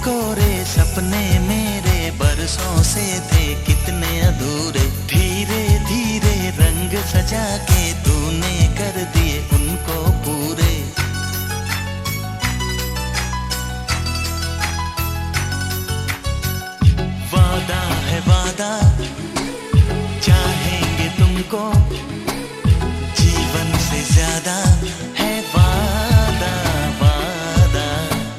कोरे सपने मेरे बरसों से थे कितने अधूरे, धीरे धीरे रंग सजा के तूने कर दिए उनको पूरे। वादा है वादा, चाहेंगे तुमको, जीवन से ज्यादा है वादा वादा।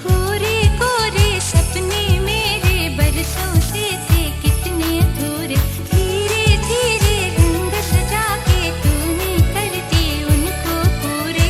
कोरे कोरे सपने मेरे बरसों से थे कितने अधूरे, धीरे धीरे रंग सजा के तूने कर दिए उनको पूरे।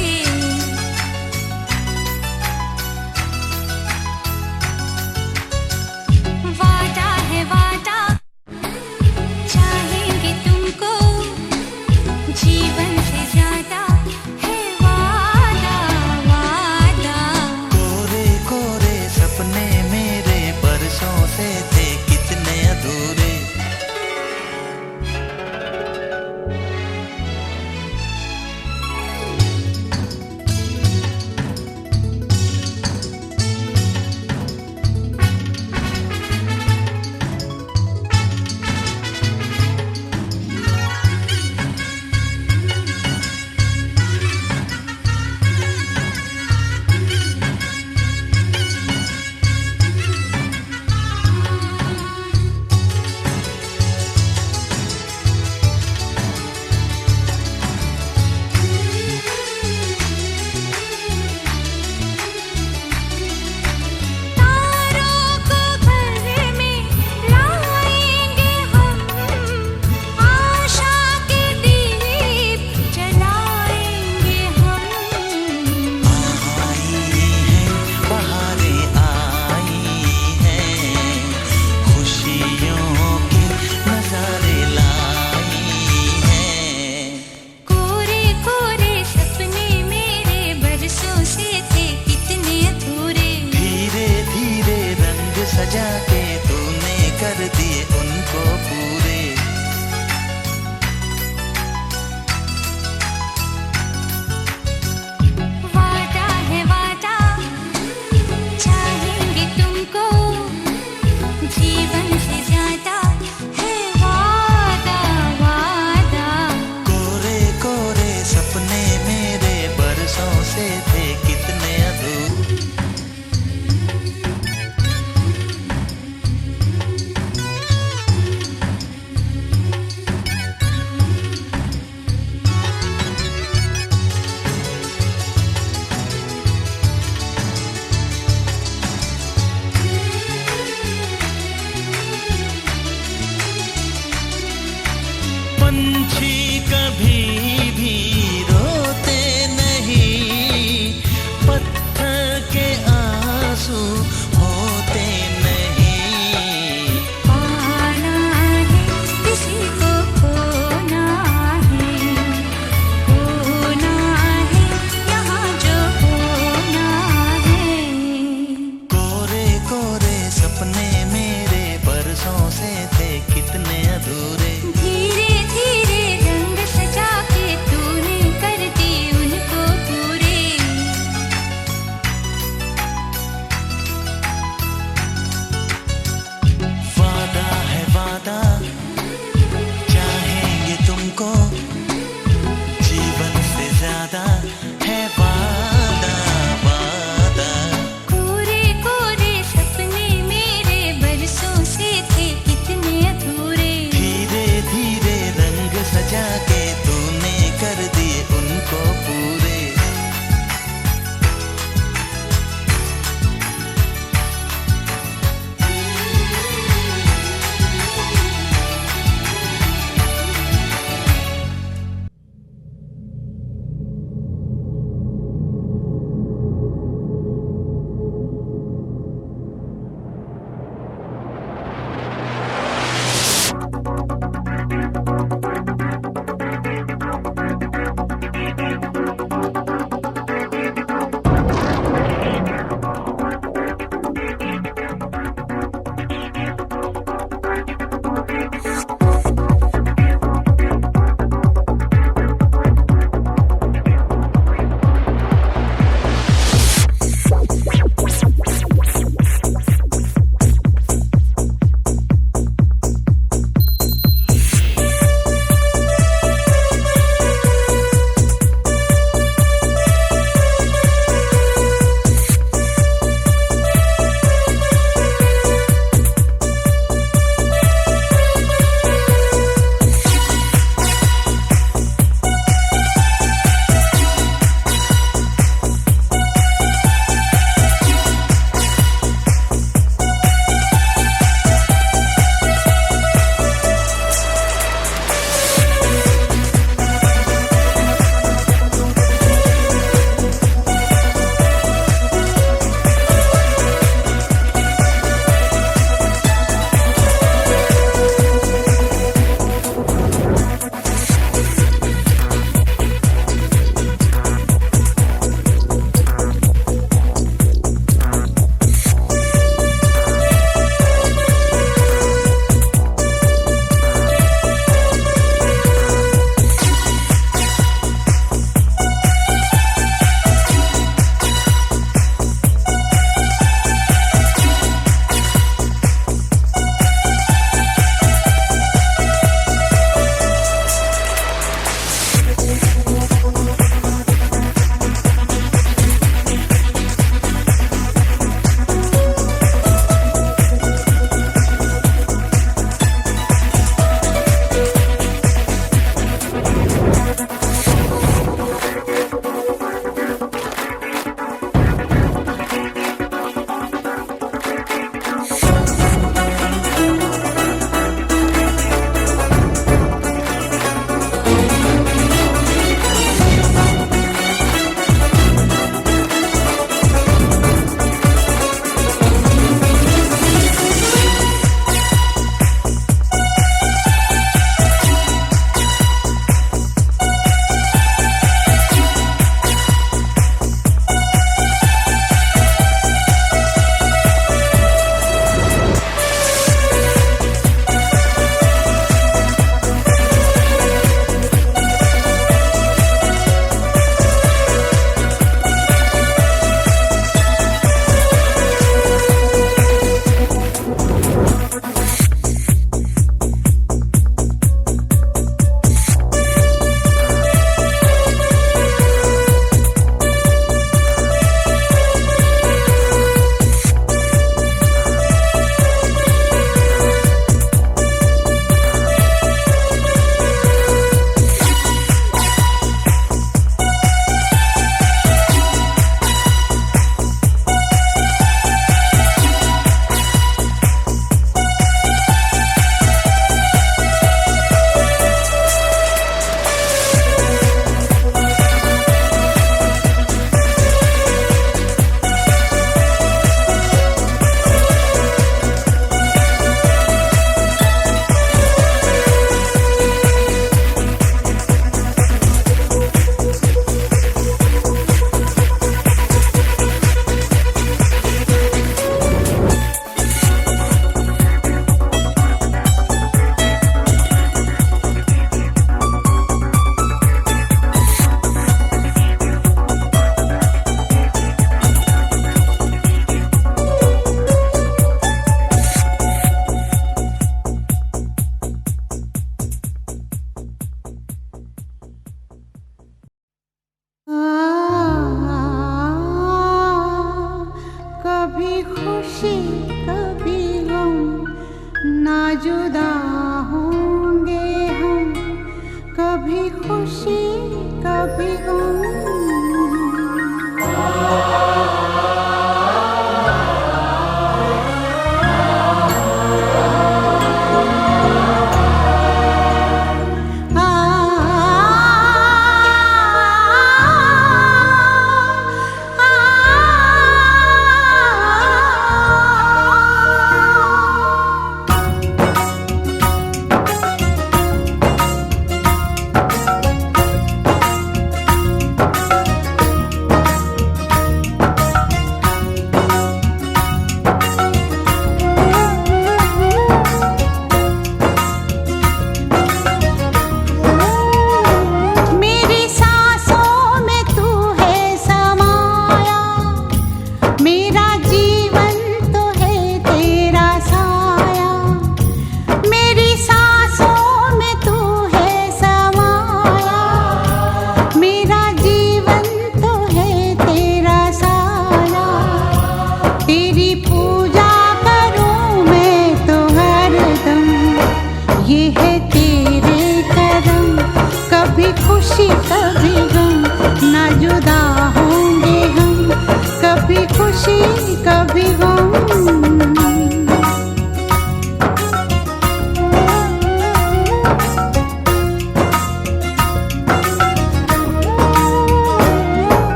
कभी गम।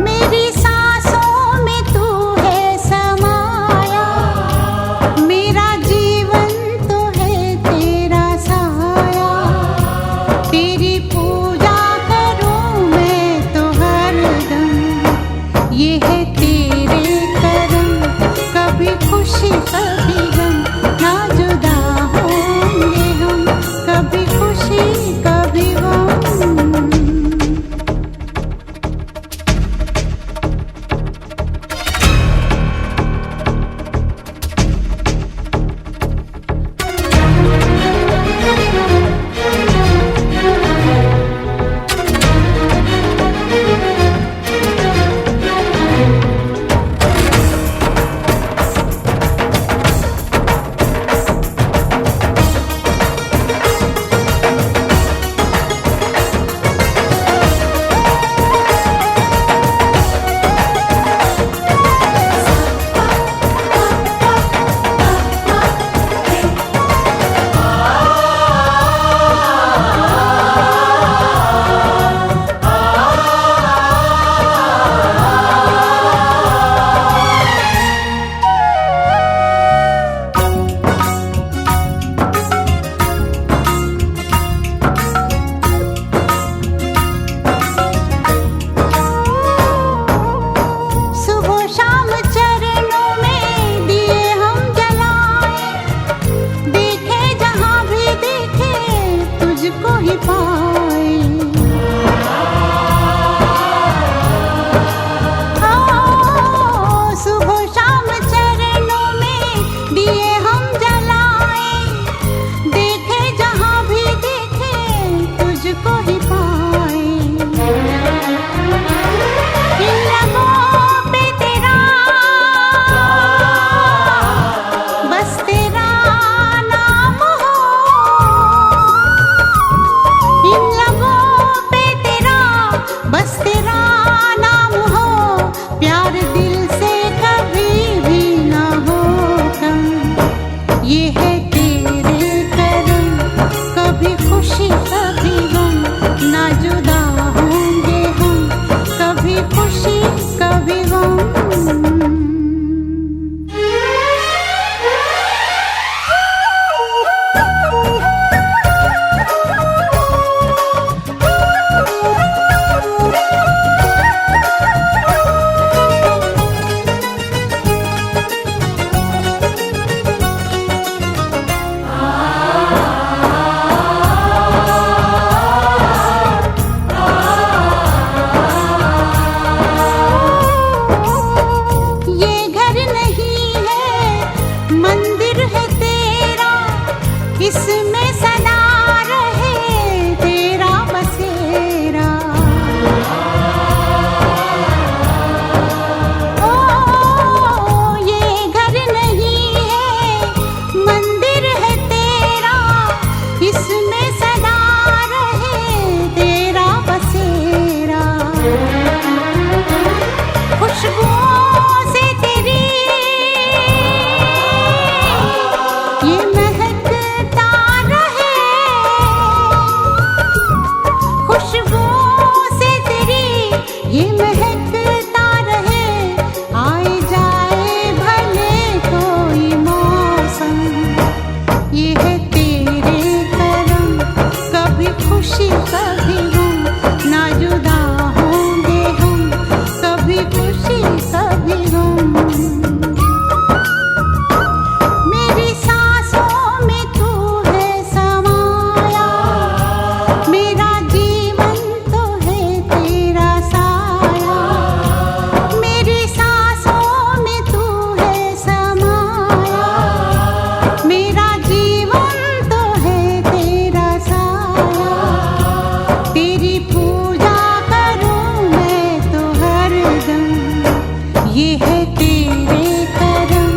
मेरी सांसों में तू है समाया, मेरा जीवन तो है तेरा साया। तेरी पूजा करूं मैं तो हरदम, ये है तेरे करम। कभी खुशी कभी गम, ना जुदा होंगे हम, कभी खुशी कभी गम। सुबह शाम चरणों में दिए हम जलाए, देखे जहां भी देखे तुझको ही पाए। सुबह शाम चरणों में दिए हम जलाए, देखे जहां भी देखे तुझको ही पाए। इन लबों पे तेरा, बस तेरा नाम हो। इन लबों पे तेरा, बस तेरा नाम हो। प्यार दिल से कभी भी ना हो कम, ये है तेरे करम। कभी खुशी कभी गम, ना जुदा होंगे हम, कभी खुशी कभी गम। ये घर नहीं है मंदिर है तेरा, इसमें सदा रहे तेरा बसेरा। ओ ये घर नहीं है मंदिर है तेरा, इसमें सदा रहे तेरा बसेरा। खुशबुओं से तेरी ये महकता रहे, खुशबुओं से तेरी ये महकता रहे। आए जाए भले कोई मौसम, ये है तेरे करम। कभी खुशी कभी गम, ना जुदा होंगे हम, कभी खुशी कभी गम। मेरी सांसों में तू है समाया, मेरा जीवन तो है तेरा साया। मेरी सांसों में तू है समाया, मेरा जीवन तो है तेरा साया। तेरी पूजा करूं मैं तो हरदम, ये है तेरे करम।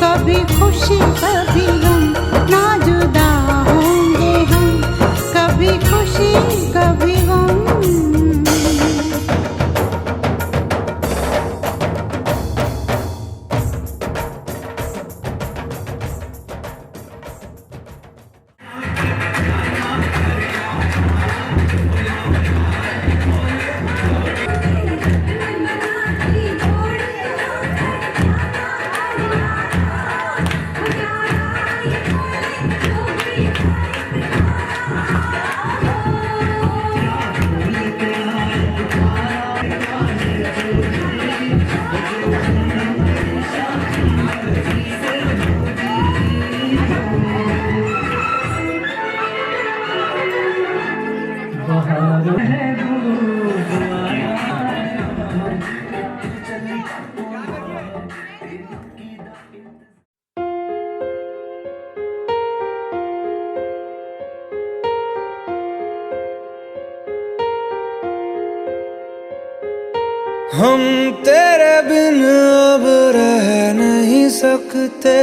कभी खुशी कभी गम, ना जुदा होंगे हम, कभी खुशी कभी गम। हम तेरे बिन अब रह नहीं सकते,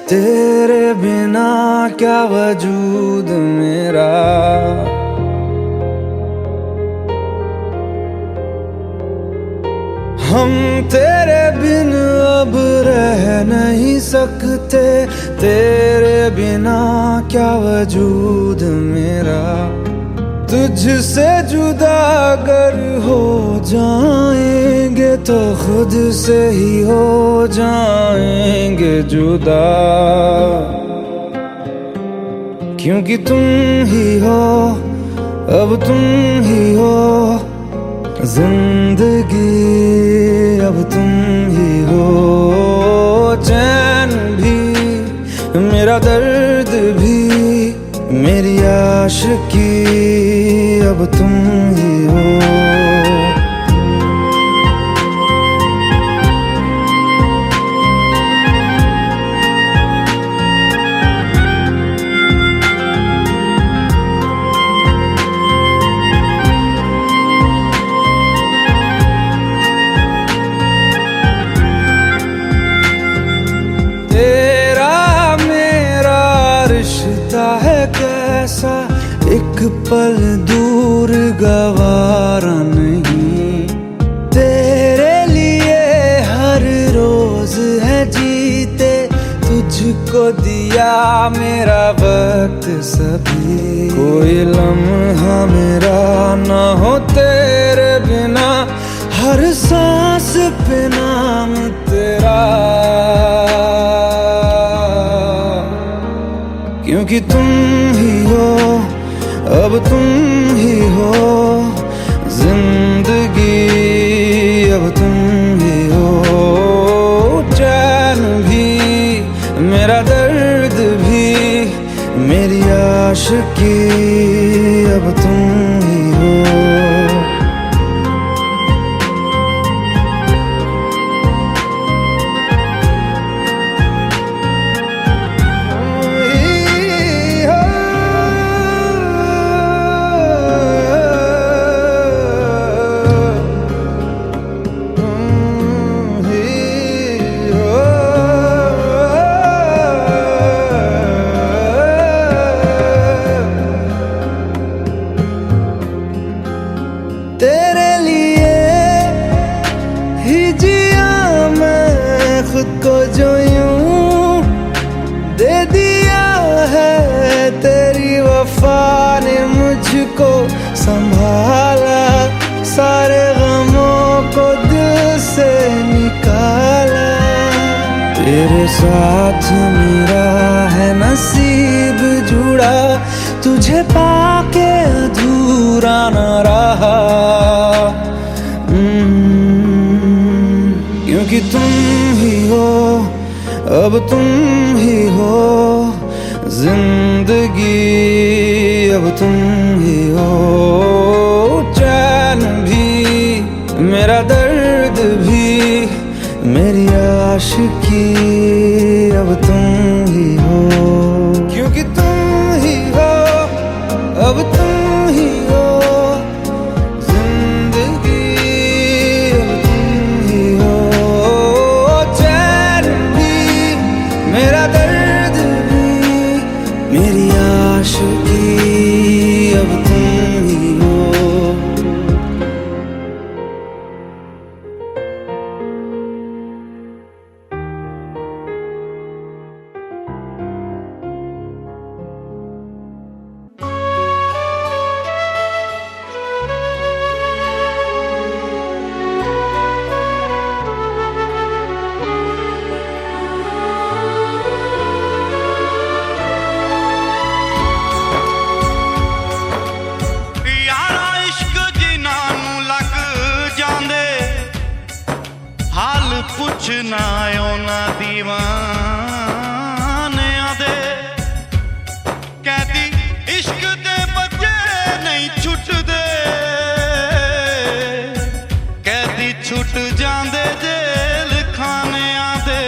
तेरे बिना क्या वजूद मेरा। हम तेरे बिन अब रह नहीं सकते, तेरे बिना क्या वजूद मेरा। तुझसे जुदा अगर हो जाएंगे तो खुद से ही हो जाएंगे जुदा, क्योंकि तुम ही हो, अब तुम ही हो जिंदगी, अब तुम ही हो। चैन भी, मेरा दर्द भी, मेरी आशिकी, अब तुम ही हो। तेरा मेरा रिश्ता है कैसा, एक पल दूर गवारा नहीं। तेरे लिए हर रोज है जीते, तुझको दिया मेरा वक्त सभी। कोई लम्हा मेरा ना हो तेरे बिना, हर सांस पे नाम तेरा, क्योंकि तुम ही हो, अब तुम ही हो जिंदगी, अब तुम ही हो। चैन भी, मेरा दर्द भी, मेरी आशिकी, अब तुम ही हो। तेरे लिए ही जिया मैं खुद को, जो यूं दे दिया है तेरी वफा ने मुझको संभाला। सारे गमों को दिल से निकाला, तेरे साथ मेरा है नसीब जुड़ा, तुझे पाके अधूरा न रहा। क्योंकि तुम ही हो, अब तुम ही हो जिंदगी, अब तुम ही हो। चैन भी, मेरा दर्द भी, मेरी आशिकी, अब तुम ही हो। क्योंकि तुम ही हो, अब तुम ही हो जिंदगी, अब तुम ही हो। चैन भी, मेरा दर्द भी, मेरी आशिकी, अब तुम ही हो। कुछ ना आयो ना दीवाने आदे कहती इश्क दे बच्चे नहीं छुट दे कहती छुट जांदे जेल खाने आदे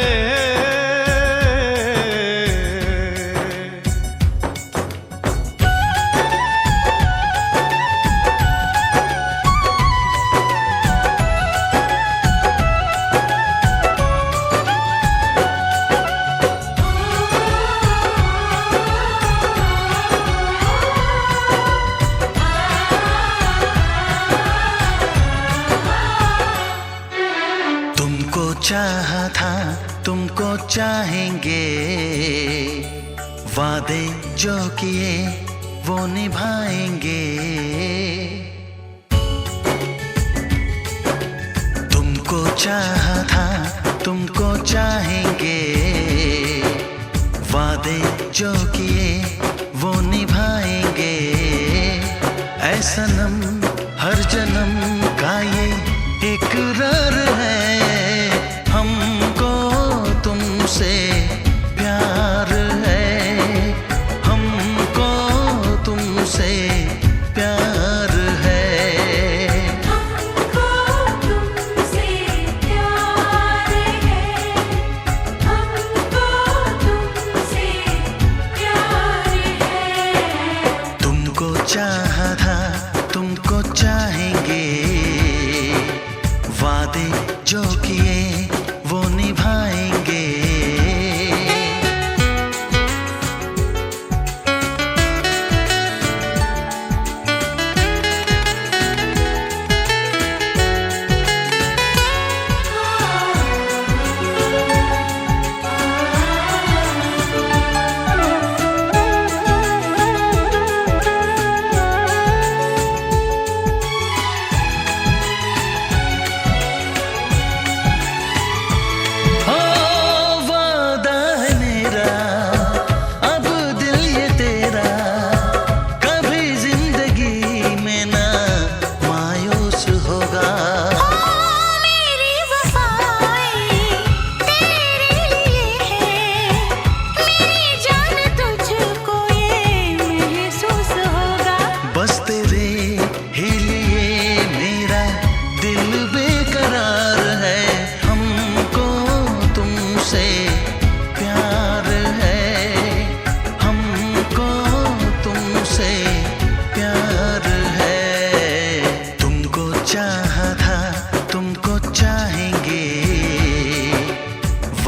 चाहा था तुमको चाहेंगे वादे जो किए वो निभाएंगे तुमको चाहा था तुमको चाहेंगे वादे जो किए वो निभाएंगे ऐ सनम हर जन्म का ये इकरार है हमको तुमसे प्यार है हमको तुमसे प्यार है हमको तुमसे प्यार है हमको तुमसे प्यार है तुमको चाहा था तुमको चाहेंगे वादे जो किए वो निभाएंगे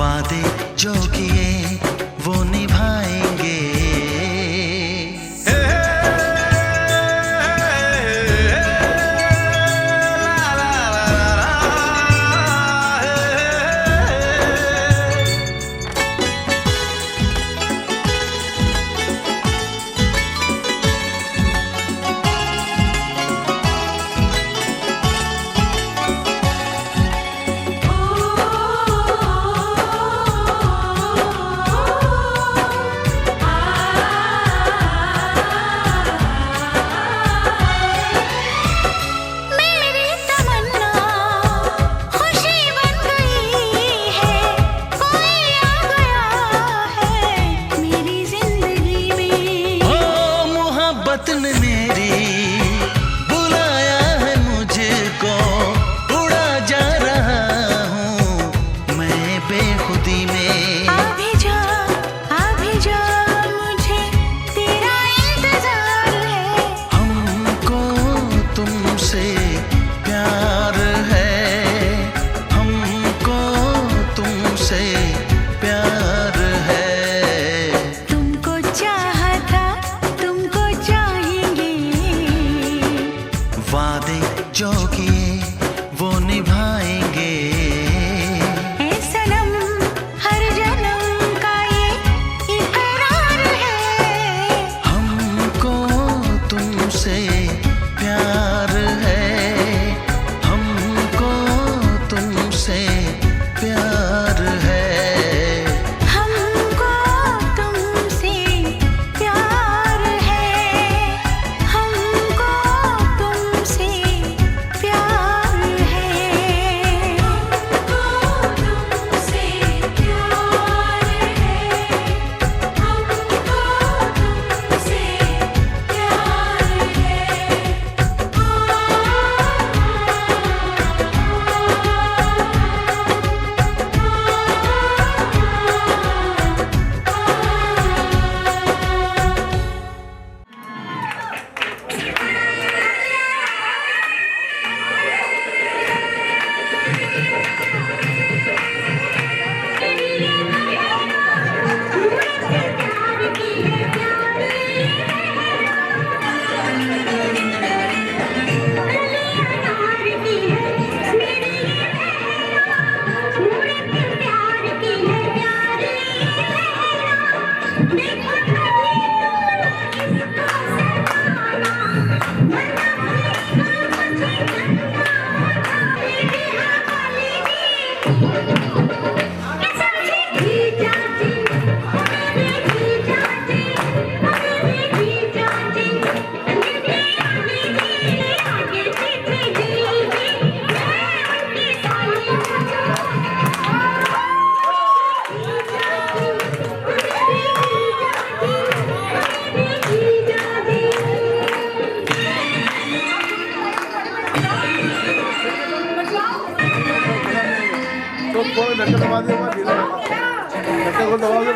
वादे जो किए वो निभाएंगे वादे जो किए वो निभाएंगे ऐ सनम दबा दे धीरे चक्कर को दबा दे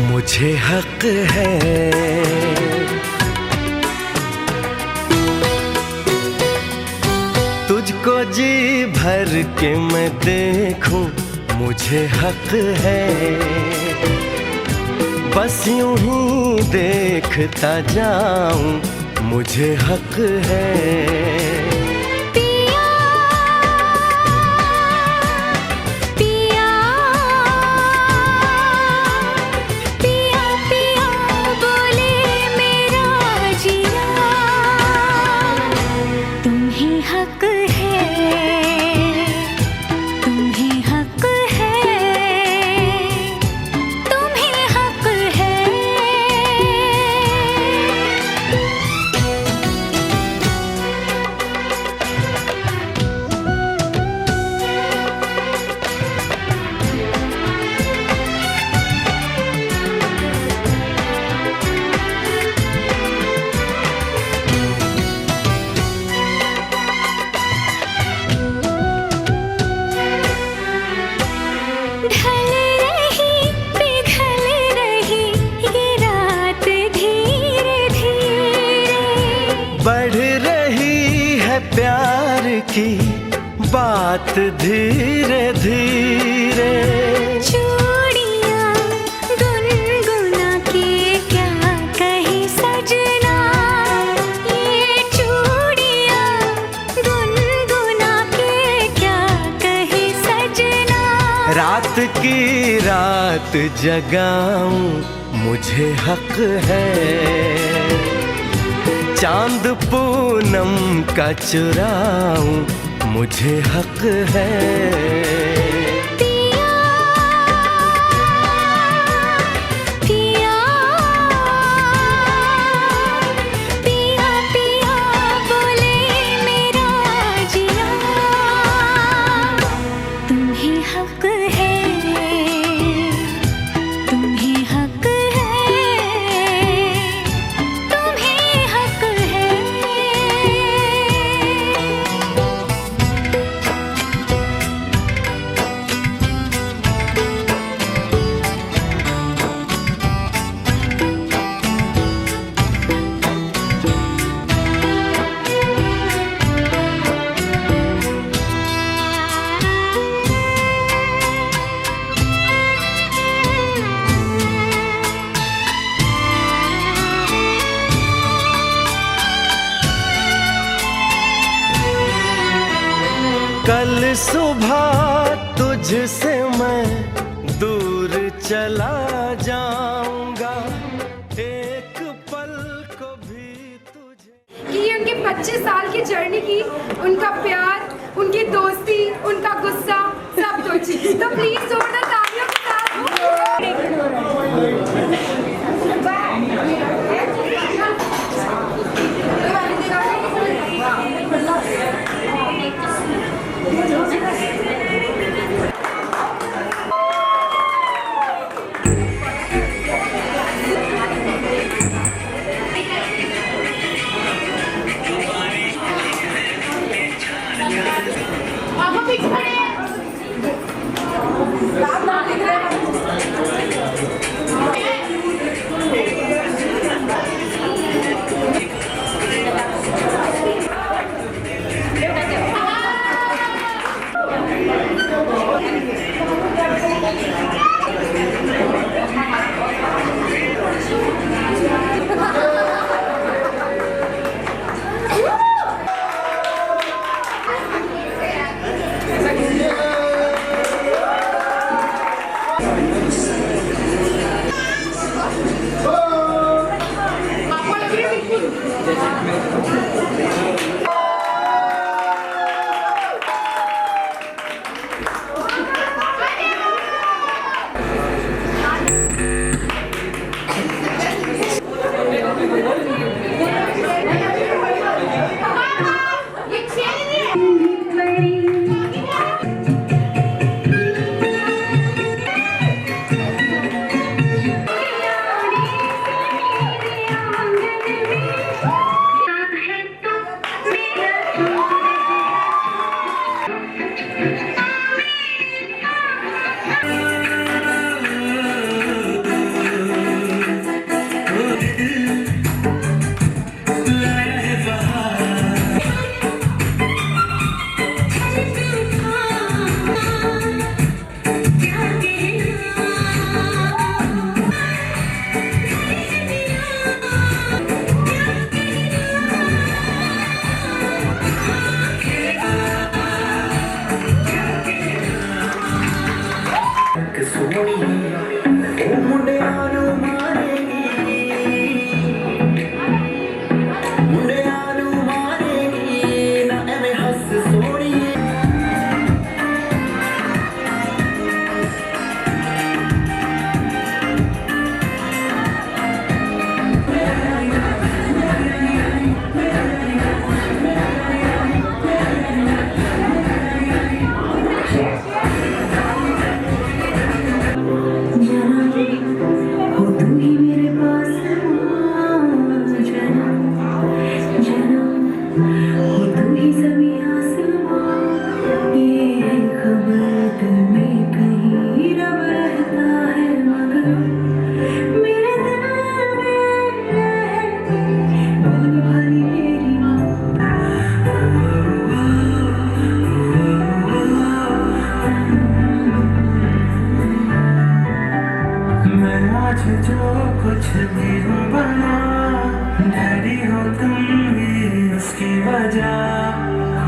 मुझे हक है तुझको जी भर के मैं देखूं, मुझे हक है बस यूं ही देखता जाऊं, मुझे हक है। बढ़ रही है प्यार की बात धीरे धीरे, चूड़ियां गुनगुना के क्या कहे सजना, ये चूड़ियां गुनगुना के क्या कहे सजना। रात की रात जगाऊं, मुझे हक है चांद पूनम का चुराऊं, मुझे हक है। पिया पिया पिया पिया बोले मेरा जिया, तुम्हें हक है, तुम्हें हक कल सुबह तुझसे मैं दूर चला जाऊंगा, एक पल को भी तुझे। कि ये उनके 25 साल की जर्नी की, उनका प्यार, उनकी दोस्ती, उनका गुस्सा, सब कुछ। तो प्लीज जोरदार तालियों के साथ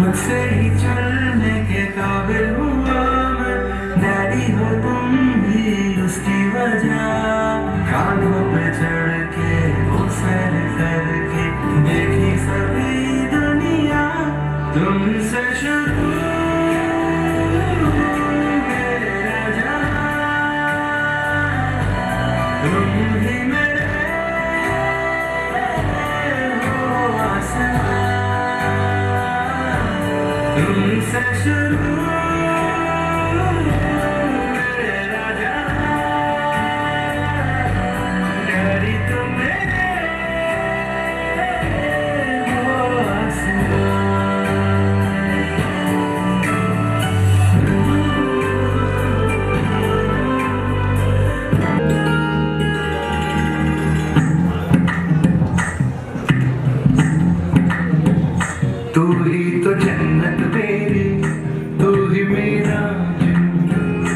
खुद से ही चलने के काबिल हुआ मैं, डैडी हो तुम भी उसकी वजह। कानों पे चढ़ के वो सैर करके देखी सभी दुनिया तुमसे शुरू मेरे राजा, तुम ही मेरे हो आसमां, तुमसे शुरू मेरे राजा, डैडी तुम मेरे हो आसमां। तू ही तो जन्नत मेरी, तू ही मेरा जन्नत,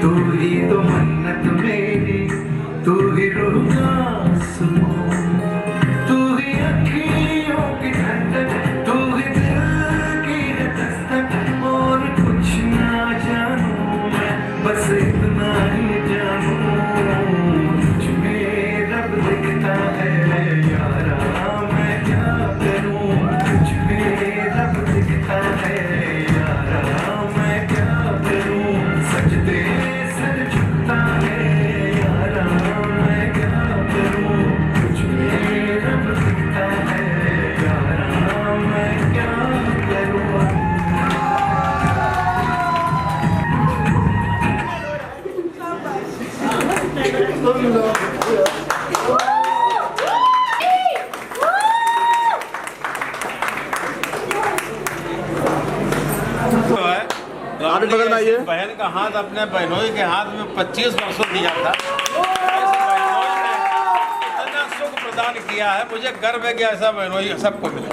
तू ही तो मन्नत मेरी, तू ही रूह का सुकून, तू ही अखियों की ठंडक, तू ही दिल की दस्तक। और कुछ ना जानूं मैं, बस इतना ही जानूं तुझ में रब दिखता है यारा, मैं क्या करूं तुझ में रब दिखता है यारा। आप बगल में आइए। बहन का हाथ अपने बहनोई के हाथ में 25 वर्षों दिया था। ऐसे बहनोई ने इतना सुख प्रदान किया है, मुझे गर्व है कि ऐसा बहनोई सबको मिला।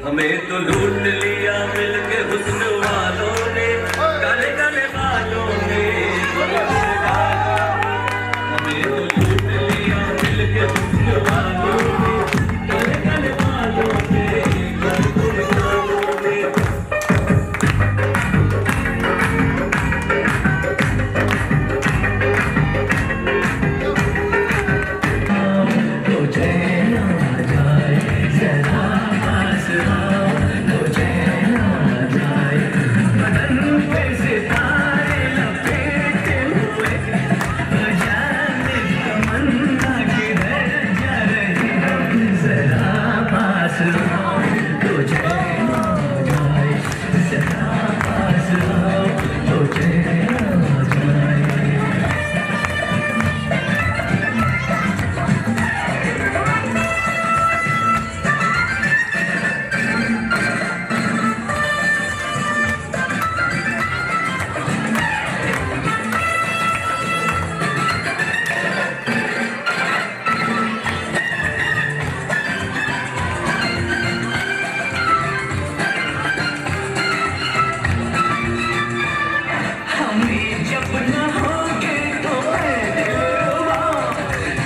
हमें तो लूट लिया मिलके हुस्न वालों ने, काले काले बालों ने। हमें तो लूट लिया मिलके हुस्न वालों ने, काले काले बालों ने, काले काले बालों ने। तो चैन आ जाए जरा पास आओ, तो चैन आ जाए बदन पे सितारे लपेटे हुए, जाने तमन्ना किधर जा रही हो, जरा पास आओ, तो चैन आ जाए जरा पास आओ, तो चैन आ जाए। हमें जब न होगे तो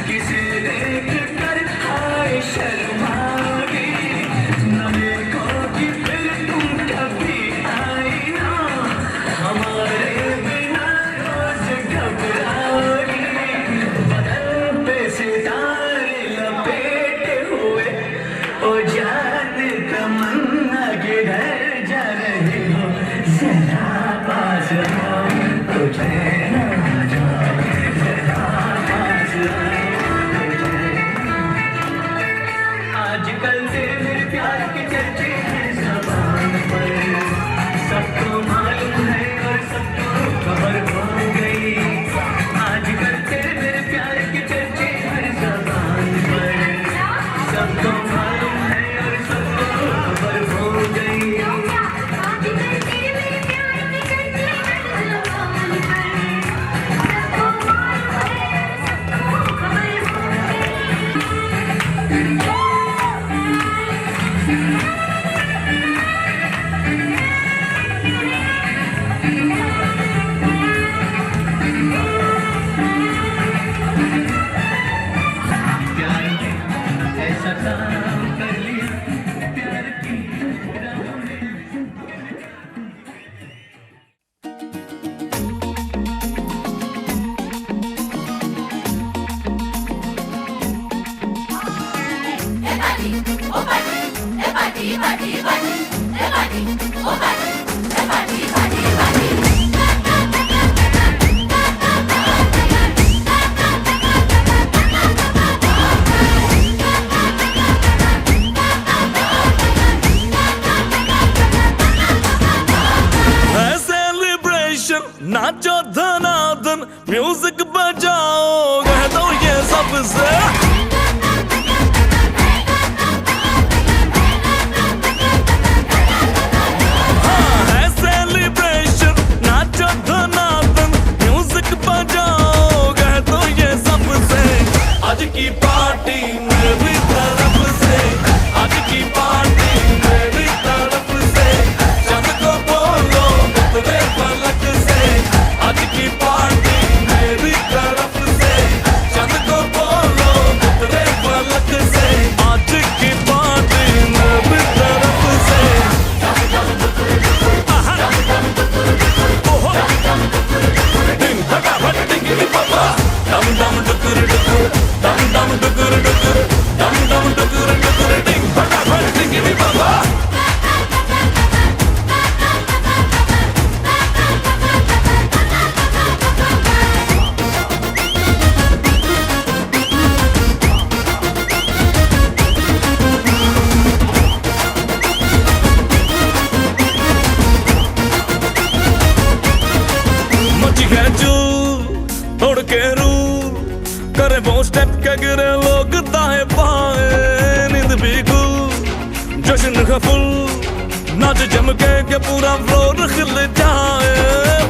किसी देख कर आए शर्मागे, न देखोगी फिर तुम कभी आई ना, हमारे बिना रोज घबराओगी, बदन पे सितारे लपेटे हुए, ओ जान तमन्ना किधर जा रही हो, जरा पास आओ, तो चैन आ जाए, जरा पास आओ, तो चैन। आजकल तेरे प्यार के चर्चे हैं ज़बान पर, सबको मालूम है और सबको खबर हो गई। आजकल तेरे प्यार के चर्चे हैं ज़बान पर, सबको मालूम है और सबको खबर हो गई। प्यार ने ऐसा काम कर लिया, प्यार की राहों में। नाचो धनाधन म्यूजिक बजाओ, कह दो ये सबसे। हाँ है सेलिब्रेशन, नाचो धनाधन म्यूजिक बजाओ, कह दो ये सबसे। आज की पार्टी मेरी तरफ से, आज की पार्टी मेरी तरफ से, सबको बोलो तेरे पलक से। आज की पार्टी मेरी जश्न है फुल नाच जम के पूरा फ्लोर खिल जाए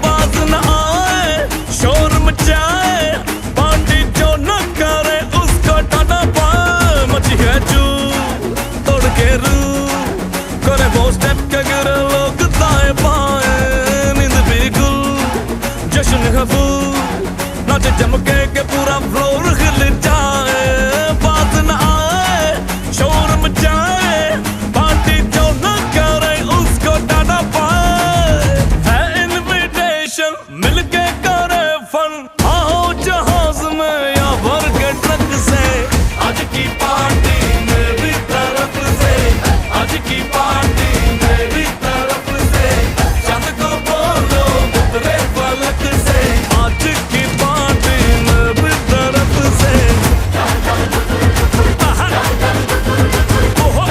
बाज न आए शोर मचाए पार्टी जो न करे उसको टाटा पाए मची है चू तोड़ के रू करे वो स्टेप के गिरे लोग दाएं बाएं नींद बिल्कुल जश्न है फुल नाच जम के पूरा फ्लोर खिल जाए बाज न आए शोर मचाए पार्टी जो न करे उसको टाटा पाए है इनविटेशन मिलके करे फन आओ जहाज में या भर के ट्रक से आज की पार्टी मेरी तरफ से आज की पार्टी मेरी तरफ से चांद को बोलो उतरे फलक से आज की पार्टी मेरी तरफ से ओहो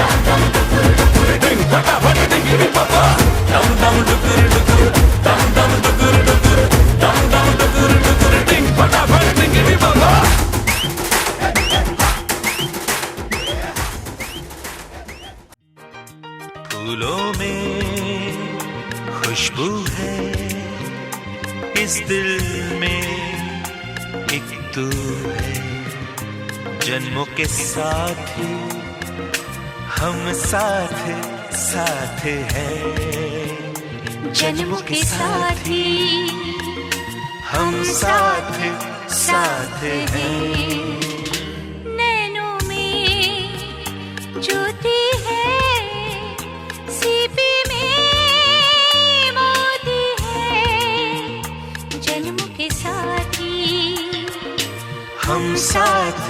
डिंग फटाफट डिंगी पापा दम दम डुकुर डुकुर दम दम डुकुर डुकुर दम दम डुकुर डुकुर डिंग फटाफट डिंगी पापा फूलों में खुशबू है इस दिल में एक तू है जन्मों के साथ हम साथ साथ हैं जन्मों के साथी हम साथ साथ हैं नैनों में ज्योति है सीपी में मोती है जन्मों के साथी हम साथ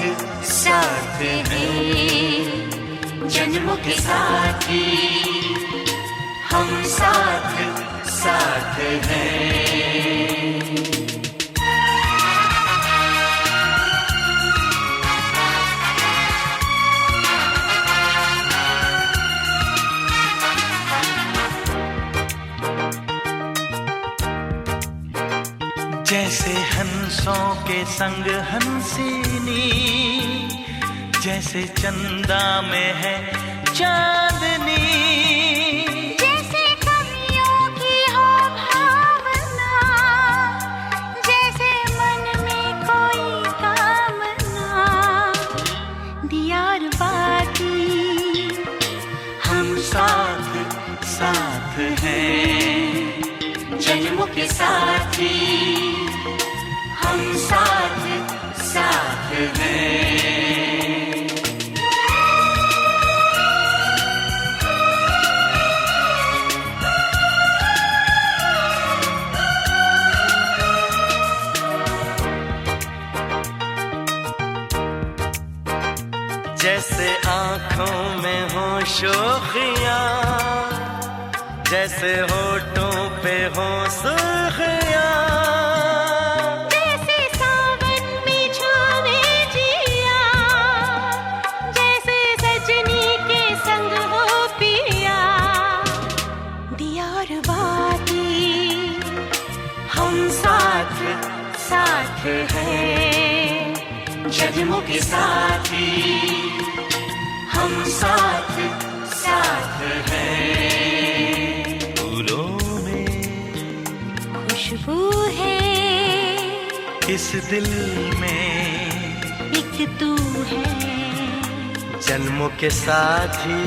साथ हैं जन्मों के साथी हम साथ साथ हैं जैसे हंसों के संग हंसिनी जैसे चंदा में है चांदनी जैसे कवियों की हो भावना जैसे मन में कोई कामना दियार बाती हम साथ साथ हैं जन्मों के साथी हम साथ साथ हैं जैसे आँखों में हो शोखियाँ जैसे होठों पे हो सुर्खियाँ जैसे सावन में झूमे जिया जैसे सजनी के संग हो पिया दियार बाती हम साथ साथ हैं जन्मों के साथी हम साथ साथ हैं फूलों में खुशबू है इस दिल में एक तू है जन्मों के साथी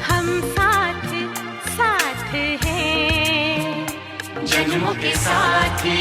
हम साथ साथ हैं जन्मों के साथी